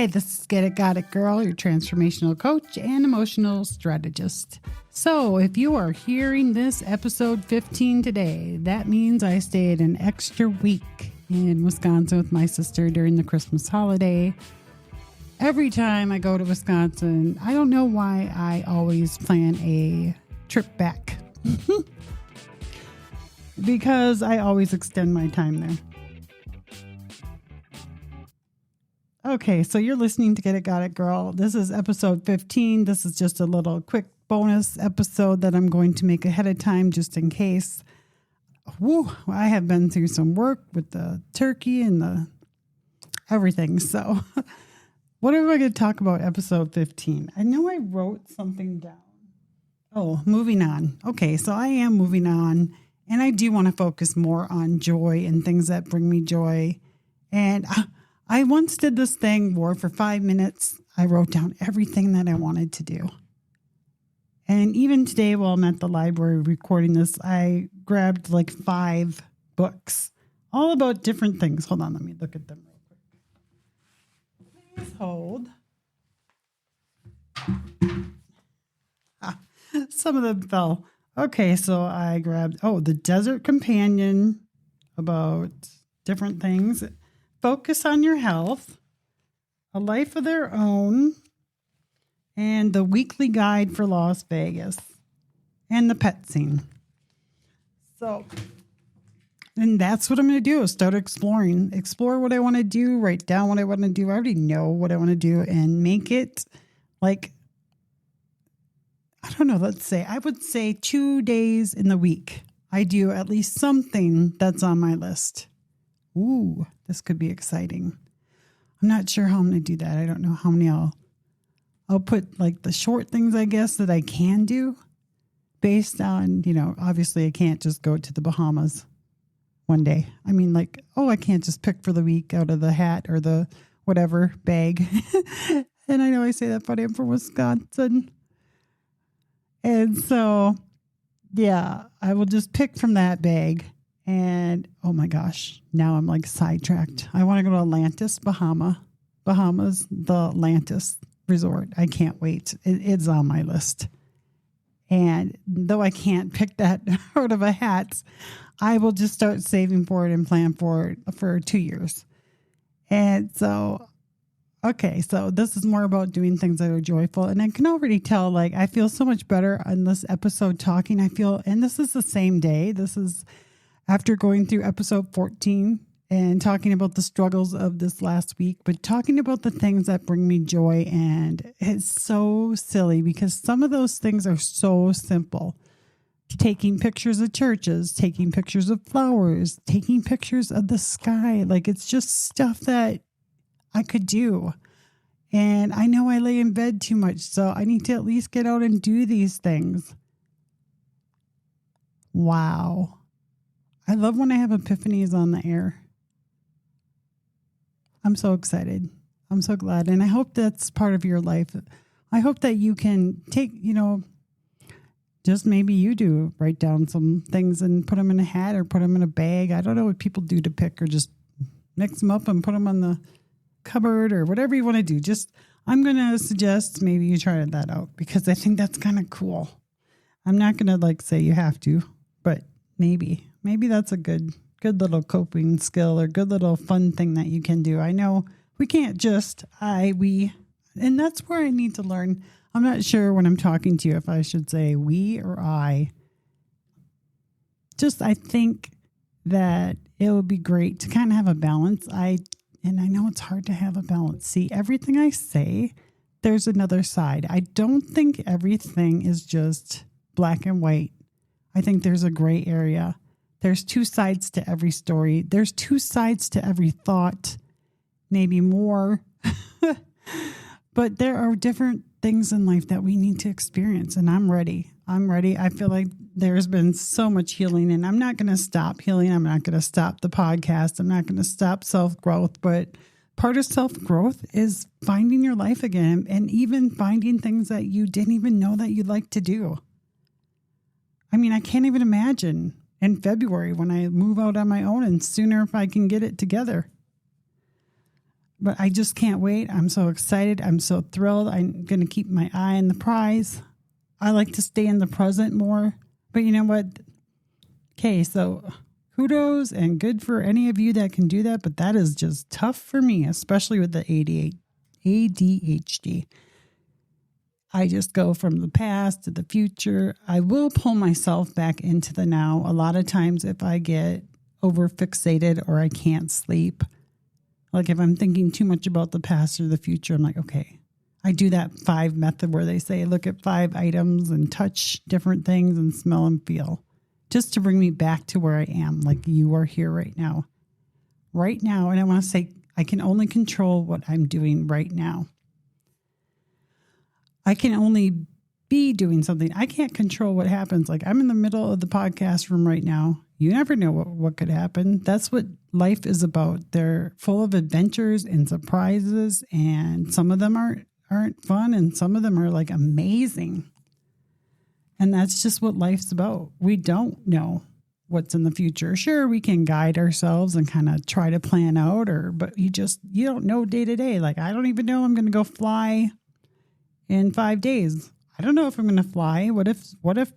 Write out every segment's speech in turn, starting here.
Hi, this is Get It, Got It Girl, your transformational coach and emotional strategist. So if you are hearing this episode 15 today, that means I stayed an extra week in Wisconsin with my sister during the Christmas holiday. Every time I go to Wisconsin, I don't know why I always plan a trip back. Because I always extend my time there. Okay, so you're listening to Get It, Got It, Girl. This is episode 15. This is just a little quick bonus episode that I'm going to make ahead of time just in case. Woo, I have been through some work with the turkey and the everything. So what am I going to talk about episode 15? I know I wrote something down. Oh, moving on. Okay, so I am moving on. And I do want to focus more on joy and things that bring me joy. And I once did this thing where for 5 minutes, I wrote down everything that I wanted to do. And even today, while I'm at the library recording this, I grabbed like 5 books, all about different things. Hold on, let me look at them real quick. Please hold. Some of them fell. Okay, so I grabbed, The Desert Companion, about different things. Focus on Your Health, A Life of Their Own, and The Weekly Guide for Las Vegas, and The Pet Scene. So, and that's what I'm going to do, is start exploring. Explore what I want to do, write down what I want to do. I already know what I want to do, and make it like, I don't know, I would say 2 days in the week, I do at least something that's on my list. Ooh, this could be exciting. I'm not sure how I'm going to do that. I don't know how many I'll put like the short things, I guess, that I can do based on, obviously I can't just go to the Bahamas one day. I mean, I can't just pick for the week out of the hat or the whatever bag. And I know I say that, but I'm from Wisconsin. And so, yeah, I will just pick from that bag. And, oh my gosh, now I'm like sidetracked. I want to go to Bahamas, the Atlantis resort. I can't wait. It's on my list. And though I can't pick that out of a hat, I will just start saving for it and plan for it for 2 years. And so, okay, so this is more about doing things that are joyful. And I can already tell, I feel so much better on this episode talking. And this is the same day. This is after going through episode 14 and talking about the struggles of this last week, but talking about the things that bring me joy. And it's so silly because some of those things are so simple. Taking pictures of churches, taking pictures of flowers, taking pictures of the sky. It's just stuff that I could do. And I know I lay in bed too much, so I need to at least get out and do these things. Wow. I love when I have epiphanies on the air. I'm so excited. I'm so glad. And I hope that's part of your life. I hope that you can take, just maybe you do write down some things and put them in a hat or put them in a bag. I don't know what people do to pick, or just mix them up and put them on the cupboard or whatever you want to do. I'm going to suggest maybe you try that out because I think that's kind of cool. I'm not going to say you have to, but maybe that's a good little coping skill or good little fun thing that you can do. I know we can't just and that's where I need to learn. I'm not sure when I'm talking to you if I should say we or I. I think that it would be great to kind of have a balance. And I know it's hard to have a balance. See, everything I say, there's another side. I don't think everything is just black and white. I think there's a gray area. There's 2 sides to every story. There's 2 sides to every thought, maybe more. But there are different things in life that we need to experience. And I'm ready. I feel like there's been so much healing, and I'm not going to stop healing. I'm not going to stop the podcast. I'm not going to stop self-growth. But part of self-growth is finding your life again, and even finding things that you didn't even know that you'd like to do. I mean, I can't even imagine in February when I move out on my own, and sooner if I can get it together. But I just can't wait. I'm so excited. I'm so thrilled. I'm going to keep my eye on the prize. I like to stay in the present more. But you know what? Okay, so kudos and good for any of you that can do that. But that is just tough for me, especially with the ADHD. I just go from the past to the future. I will pull myself back into the now. A lot of times if I get over fixated or I can't sleep, like if I'm thinking too much about the past or the future, I'm like, okay, I do that 5 method where they say, look at 5 items and touch different things and smell and feel, just to bring me back to where I am. Like you are here right now. And I want to say, I can only control what I'm doing right now. I can only be doing something. I can't control what happens. Like I'm in the middle of the podcast room right now. You never know what could happen. That's what life is about. They're full of adventures and surprises, and some of them aren't fun, and some of them are like amazing. And that's just what life's about. We don't know what's in the future. Sure, we can guide ourselves and kind of try to plan out, but you don't know day to day. Like I don't even know I'm going to go fly in 5 days. I don't know if I'm going to fly. What if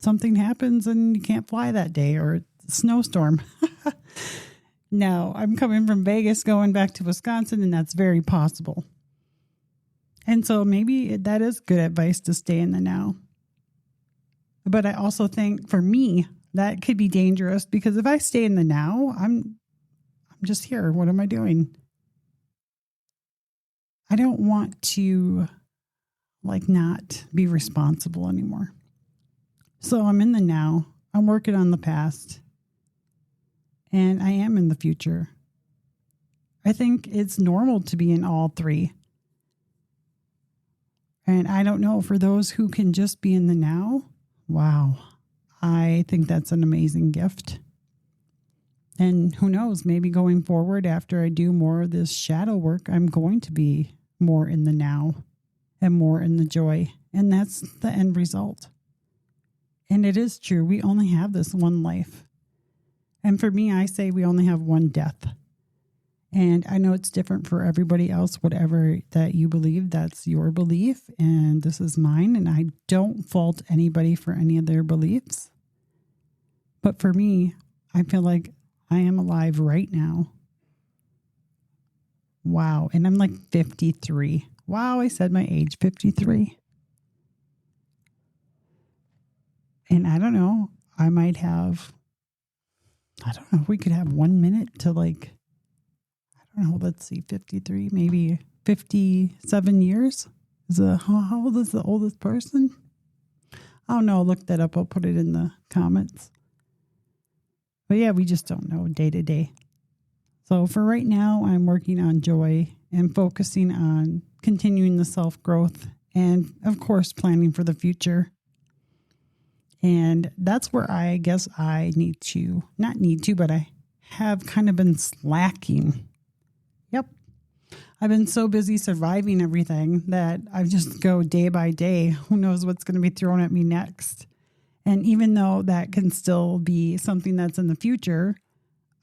something happens and you can't fly that day, or it's a snowstorm? No, I'm coming from Vegas going back to Wisconsin, and that's very possible. And so maybe that is good advice to stay in the now. But I also think for me, that could be dangerous, because if I stay in the now, I'm just here. What am I doing? I don't want to not be responsible anymore. So I'm in the now. I'm working on the past. And I am in the future. I think it's normal to be in all 3. And I don't know, for those who can just be in the now, wow, I think that's an amazing gift. And who knows, maybe going forward after I do more of this shadow work, I'm going to be more in the now and more in the joy. And that's the end result. And it is true. We only have this one life. And for me, I say we only have one death. And I know it's different for everybody else. Whatever that you believe, that's your belief. And this is mine. And I don't fault anybody for any of their beliefs. But for me, I feel like I am alive right now. Wow. And I'm like 53. Wow, I said my age, 53. And I don't know, I don't know if we could have 1 minute to I don't know, let's see, 53, maybe 57 years. How old is the oldest person? I don't know, I'll look that up. I'll put it in the comments. But yeah, we just don't know day to day. So for right now, I'm working on joy and focusing on continuing the self-growth and, of course, planning for the future. And that's where I guess I but I have kind of been slacking. Yep. I've been so busy surviving everything that I just go day by day. Who knows what's going to be thrown at me next? And even though that can still be something that's in the future,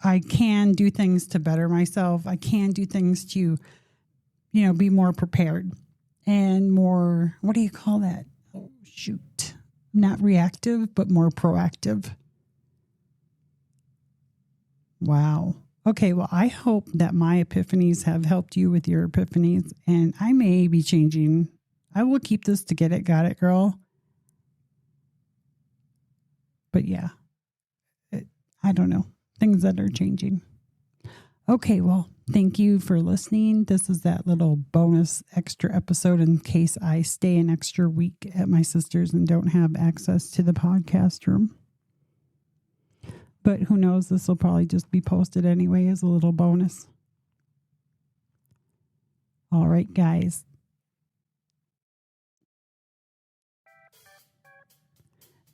I can do things to better myself. I can do things to, be more prepared and more, what do you call that? Oh, shoot. Not reactive, but more proactive. Wow. Okay, well, I hope that my epiphanies have helped you with your epiphanies, and I may be changing. I will keep this to Get It, Got It, Girl. But yeah, I don't know. Things that are changing. Okay, well, thank you for listening. This is that little bonus extra episode in case I stay an extra week at my sister's and don't have access to the podcast room. But who knows, this will probably just be posted anyway as a little bonus. All right, guys.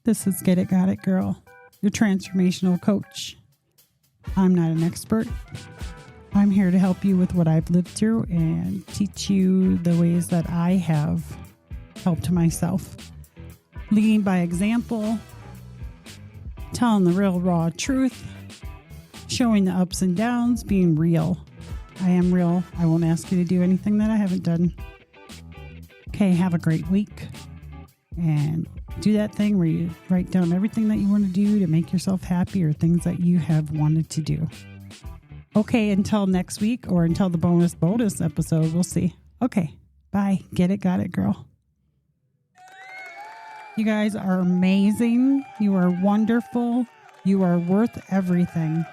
This is Get It, Got It, Girl, your transformational coach. I'm not an expert. I'm here to help you with what I've lived through and teach you the ways that I have helped myself. Leading by example, telling the real raw truth, showing the ups and downs, being real. I am real. I won't ask you to do anything that I haven't done. Okay, have a great week. And do that thing where you write down everything that you want to do to make yourself happy or things that you have wanted to do. Okay, until next week or until the bonus episode, we'll see. Okay, bye. Get it, got it, girl. You guys are amazing. You are wonderful. You are worth everything.